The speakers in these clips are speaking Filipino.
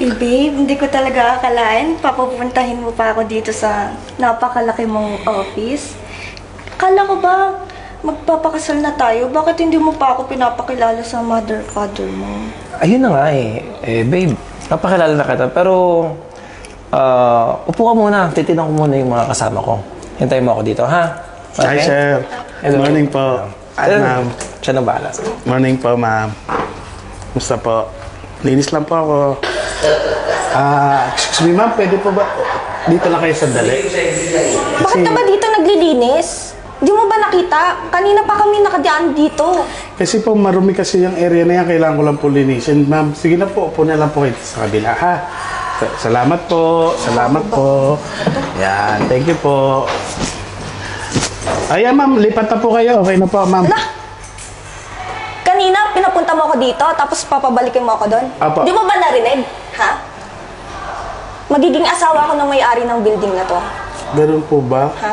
Babe, hindi ko talaga akalain. Papupuntahin mo pa ako dito sa napakalaki mong office. Akala ko ba magpapakasal na tayo? Bakit hindi mo pa ako pinapakilala sa mother-father mo? Ayun na nga eh. Babe, napakilala na kita. Pero, upo ka muna. Titinan ko muna yung mga kasama ko. Hintayin mo ako dito, ha? Hi, sir. Hello. Morning po. Ma'am. Siya na bahala. Morning po, ma'am. Musta po? Linis lang po ako. Excuse me, ma'am. Pwede po ba dito lang kayo sandali? Bakit ka ba dito naglilinis? Di mo ba nakita? Kanina pa kami nakadaan dito. Kasi po, marumi kasi yung area na yan. Kailangan ko lang po linisin. Ma'am, sige na po. Upo na lang po kayo sa kabila, ha? Salamat po. Salamat po. Yan. Thank you po. Ayan, ma'am. Lipat na po kayo. Okay na po, ma'am. Kanina, pinapunta mo ako dito, tapos papabalikin mo ako doon? Apo. Di mo ba narinig? Ha? Magiging asawa ko ng may-ari ng building na to. Ganun po ba? Ha?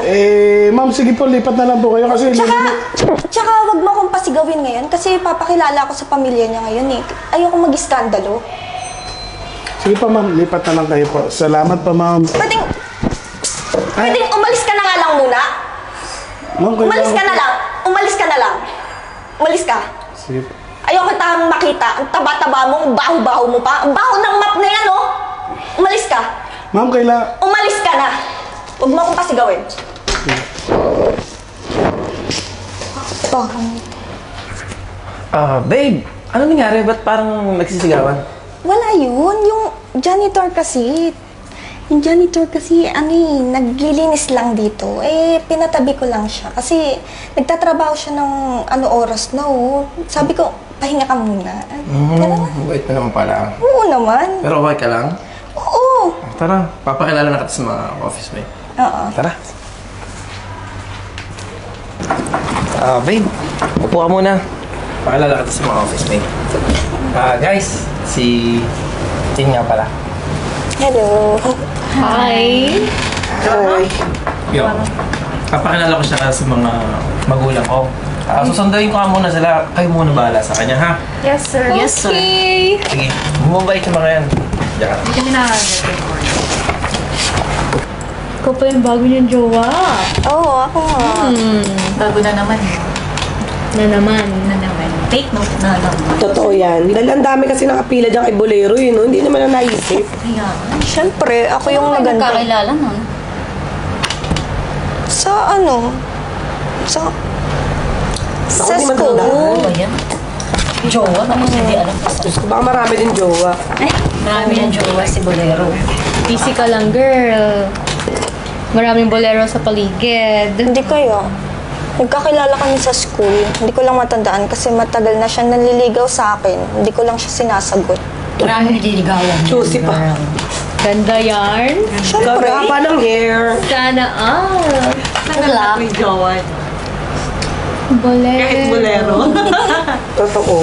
Ma'am, sige po. Lipat na lang po kayo kasi... Tsaka wag mo akong pasigawin ngayon kasi papakilala ako sa pamilya niya ngayon eh. Ayoko mag-iskandalo. Sige po, ma'am. Lipat na lang kayo po. Salamat po, ma'am. Pwedeng umalis ka na nga lang muna. Ma'am, Umalis ka na lang. Umalis ka na lang. Umalis ka. Sige po. Ayoko tayong makita. Ang taba-taba mo, ang baho-baho mo pa. Ang baho ng map na yan, oh. Umalis ka. Ma'am, Umalis ka na. Huwag mo akong pasigawin. Babe, ano nangyari? Ba't parang nagsisigawan? Wala yun. Yung janitor kasi, naglilinis lang dito. Pinatabi ko lang siya. Kasi nagtatrabaho siya ng oras na, oh. Sabi ko, pahinga ka muna. Wait na naman pala. Oo naman. Pero okay ka lang? Oo. Tara, papakilala na kita sa mga office mate. Oo. Tara. Babe, upo ka muna. Pakilala kita sa mga office mate. Guys, si Tin nga pala. Hello. Hi! Hi. Yo. Papakilala ko siya sa mga magulang ko. Susunduin ko nga muna sila. Kayo muna bahala sa kanya, ha? Yes, sir. Yes, sir. Okay! Sige, bumabait yung mga yan. Diyan ka. Hindi kami na. Ikaw pa yung bago niyang jowa. Oo, ako nga. Bago na naman. Na naman. Take note na lang. Totoo yan. Dahil ang dami kasi nakapila dyan kay Bolero yun, no? Hindi naman na naisip. Ayan. Siyempre, ako yung naganda. Nagkakilala nun. Sa Sa Ako di man school. tandaan. Ano yan? Jowa? Tapos hindi alam ko sa... Diyos ko, baka marami din jowa. Marami ng jowa si Bolero. Busy ka lang, girl. Maraming bolero sa paligid. Hindi kayo. Nagkakilala kami sa school. Hindi ko lang matandaan kasi matagal na siya nanliligaw sa akin. Hindi ko lang siya sinasagot. Maraming nililigawan. Juicy pa. Ganda yarn. Siyempre. Gagapa ng hair. Sana all. Wala. Bolero. Totoo.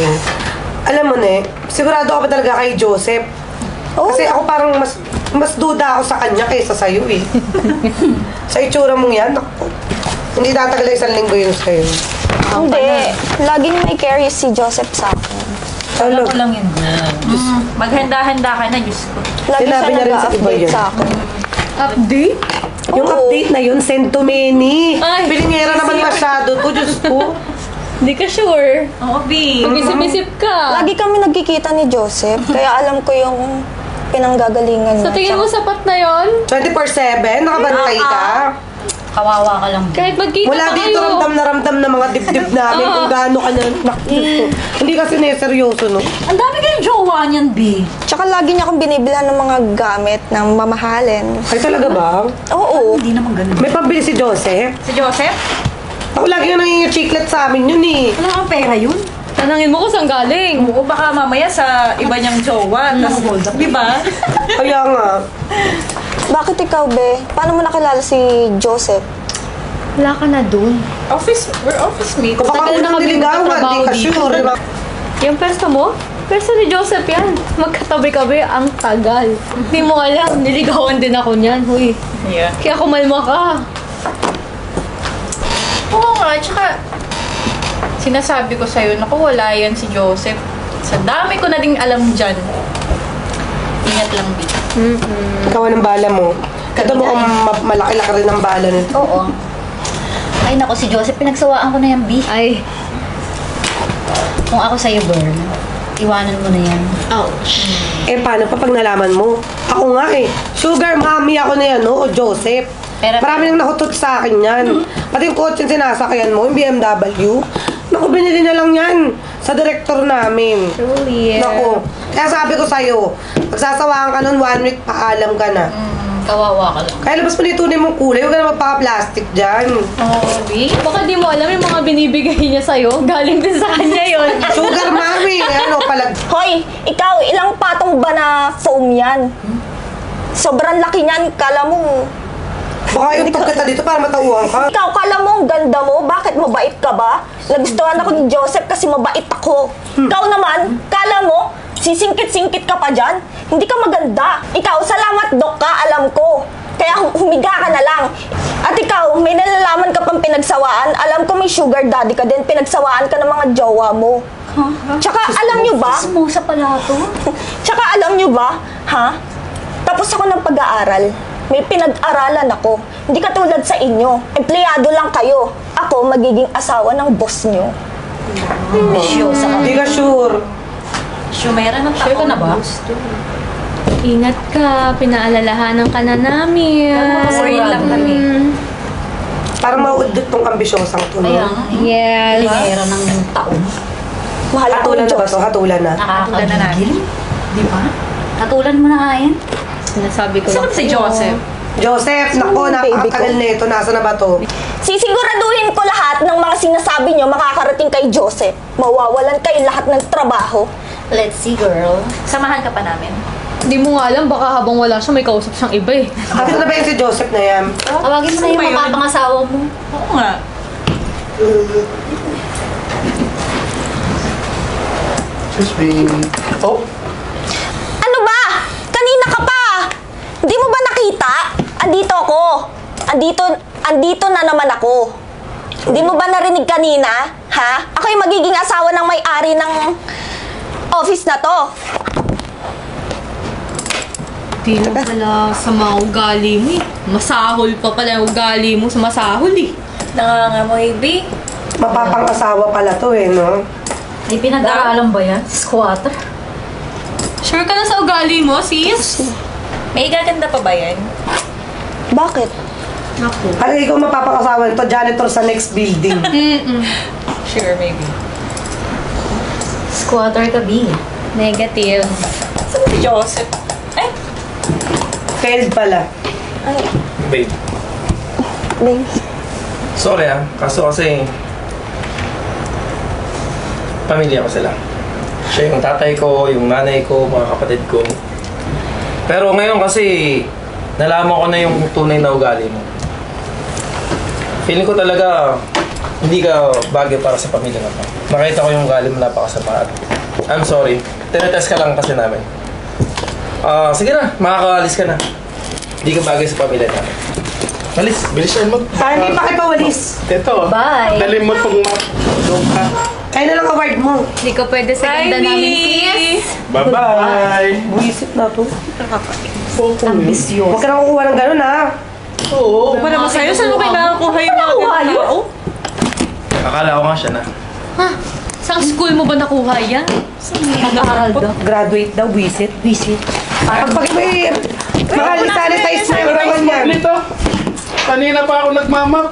Alam mo, ne, sigurado ka pa talaga kay Joseph. Oo. Kasi ako parang mas duda ako sa kanya kaysa sa'yo eh. Sa itsura mong yan, naku. Hindi tatagal na 1 linggo yun sa'yo. Hindi. Laging may carry si Joseph sa akin. Alam ko lang yun. Maghanda-handa ka na, Diyos ko. Lagi Sinabi siya niya rin sa iba nag-update yun. sa akin. Update? Yung Oo. update na yun, send to many. Ay, Pilingera naman masyado to, Diyos ko. Hindi ka sure. Oo, B. Mag-isip-isip ka. Lagi kami nagkikita ni Joseph, kaya alam ko yung pinanggagalingan Sa niya. tingin mo sapat na yon? 24/7, nakabantay ka. Kawawa ka lang. Kahit magkita Mula pa dito, kayo. ramdam na ramdam ng mga dibdib namin kung gaano ka na. Hindi kasi seryoso, no? Ang dami kayong jowa niyan, B. Tsaka lagi niya akong binibilhan ng mga gamit ng mamahalin. Ay, talaga ba? Oo. Hindi naman ganun. May pambili si Joseph. Si Joseph? Ako lagi na nangingin chiclet sa amin yun eh. Wala kang pera yun. Tanangin mo kung saan galing. Oo, baka mamaya sa iba niyang jowa. Tas, di ba? Kaya nga. Bakit ikaw, be? Paano mo nakilala si Joseph? Wala ka na dun. We're office mates. Kung baka Tagal na unang kami niligawan, di magkatrabaho ka dito. sure. Diba? Yung pwesto mo? Pwesto ni Joseph yan. Magkatabi-kabi ang tagal. Hindi mo alam, niligawan din ako niyan. Huy. Yeah. Kaya kumalma ka. Oo nga, tsaka sinasabi ko sa'yo, naku, wala yan si Joseph. Sa dami ko na ding alam dyan. Ingat lang, B. Ikaw ang bala mo. Ito mo kung malaki-laki rin ang bala nito. Oo. Ay, naku, si Joseph, pinagsawaan ko na yan, B. Ay, Kung ako sa'yo, Bern, iwanan mo na yan. ouch. Eh, paano pa pag nalaman mo? Ako nga eh. Sugar mommy ako na yan, no? O Joseph. Marami nang nakutot sa akin yan. Pati yung kotse yung sinasakyan mo, yung BMW. Naku, binili na lang yan sa direktor namin. Truly, Naku. Kaya sabi ko sa'yo, magsasawaan ka nun 1 week, paalam ka na. Kawawa ka lang. Kaya labas mo na yung tunay mong kulay, huwag ka na magpaka-plastic dyan. Oh, B? Baka di mo alam yung mga binibigay niya sa'yo. Galing din sa kanya yun. Sugar mommy, ano palag. Hoy, ikaw, ilang patong ba na foam yan? Sobrang laki niyan, kala mo. Baka yung kita dito para matauhan ka. Ikaw, kala mo, ang ganda mo, bakit mabait ka ba? Nagustuhan ako ni Joseph kasi mabait ako. Ikaw naman, kala mo, sisingkit-singkit ka pa dyan? Hindi ka maganda. Ikaw, salamat dok ka, alam ko. Kaya humiga ka na lang. At ikaw, may nalalaman ka pang pinagsawaan. Alam ko may sugar daddy ka din. Pinagsawaan ka ng mga jowa mo. Tsaka, alam nyo ba? Smusa pala to. Tsaka, alam nyo ba? Ha? Tapos ako ng pag-aaral. May pinag-aralan ako. Hindi katulad sa inyo. Empleyado lang kayo. Ako, magiging asawa ng boss nyo. Ambisyosa ka. Hindi ka sure. Shumera ng Sure ka na ba? Ingat ka, pinaalalahanan ka na namin. Worry lang kami. Parang mauudot tong ambisyosang to, no? Kaya nga, Yes. Pera ng taon. Mahal ako Hatulan ng na ba Diyos. to? Hatulan na. Hatulan na natin. Di ba? Hatulan mo na nga yan. Sinasabi ko Saan lang si sa'yo. Joseph? Joseph, nako, Ano, baby napakatagal ko? na ito. Nasa na ba to? Sisiguraduhin ko lahat ng mga sinasabi nyo makakarating kay Joseph. Mawawalan kayo lahat ng trabaho. Let's see, girl. Samahan ka pa namin. Hindi mo nga alam, baka habang wala siya, may kausap siyang iba eh. Asa na ba yung si Joseph na yan? Tawagin mo na yung ba yun? mapapangasawa mo. Oo nga. Excuse me. Oh, Ano ba? Kanina ka pa! Hindi mo ba nakita? Andito ako. Andito na naman ako. Hindi mo ba narinig kanina? Ha? Ako yung magiging asawa ng may-ari ng office na to. Di lang pala sa mga ugali mo eh. Masahol pa pala yung ugali mo sa masahol eh. Nangangamoy, B. Mapapangasawa pala to eh, no? May pinag-aaralan ba yan? Squatter? Sure ka na sa ugali mo, sis? May gaganda pa ba yan? Bakit? Ako. Parang ikaw mapapangasawa nito, janitor sa next building. Sure, maybe. Squatter ka, B. Negative. Saan si Joseph? Ay, Failed pala. Babe, Babe. sorry kaso kasi pamilya ko sila. Siya yung tatay ko, yung nanay ko, mga kapatid ko. Pero ngayon kasi nalaman ko na yung tunay na ugali mo. Feeling ko talaga hindi ka bagay para sa pamilya na to. Nakita ko yung ugali mo, napakasama. I'm sorry. Tinetest ka lang kasi namin. Sige na, makakaalis ka na. Hindi ka bagay sa pamilya namin. Alis. bilisan mo. Hindi pa kayo pawalis. Ito. Bye. Dali mo itong map. Doon ka. Kaya na lang award mo. Hindi ka pwede sa ganda namin, sis. Bye-bye. Buisit na to. Ambisyon. Huwag ka na kukuha ng ganun, ha? Oo. wala mo sa'yo. Saan mo kinakakuha yung mga tao? Akala ko nga siya na. Ha? Saan school mo ba nakuha yan? Nag-aaral daw. Graduate daw, buisit. Visit. Pag may sanitize na yung naman yan. Nito. Kanina pa ako nagmamap.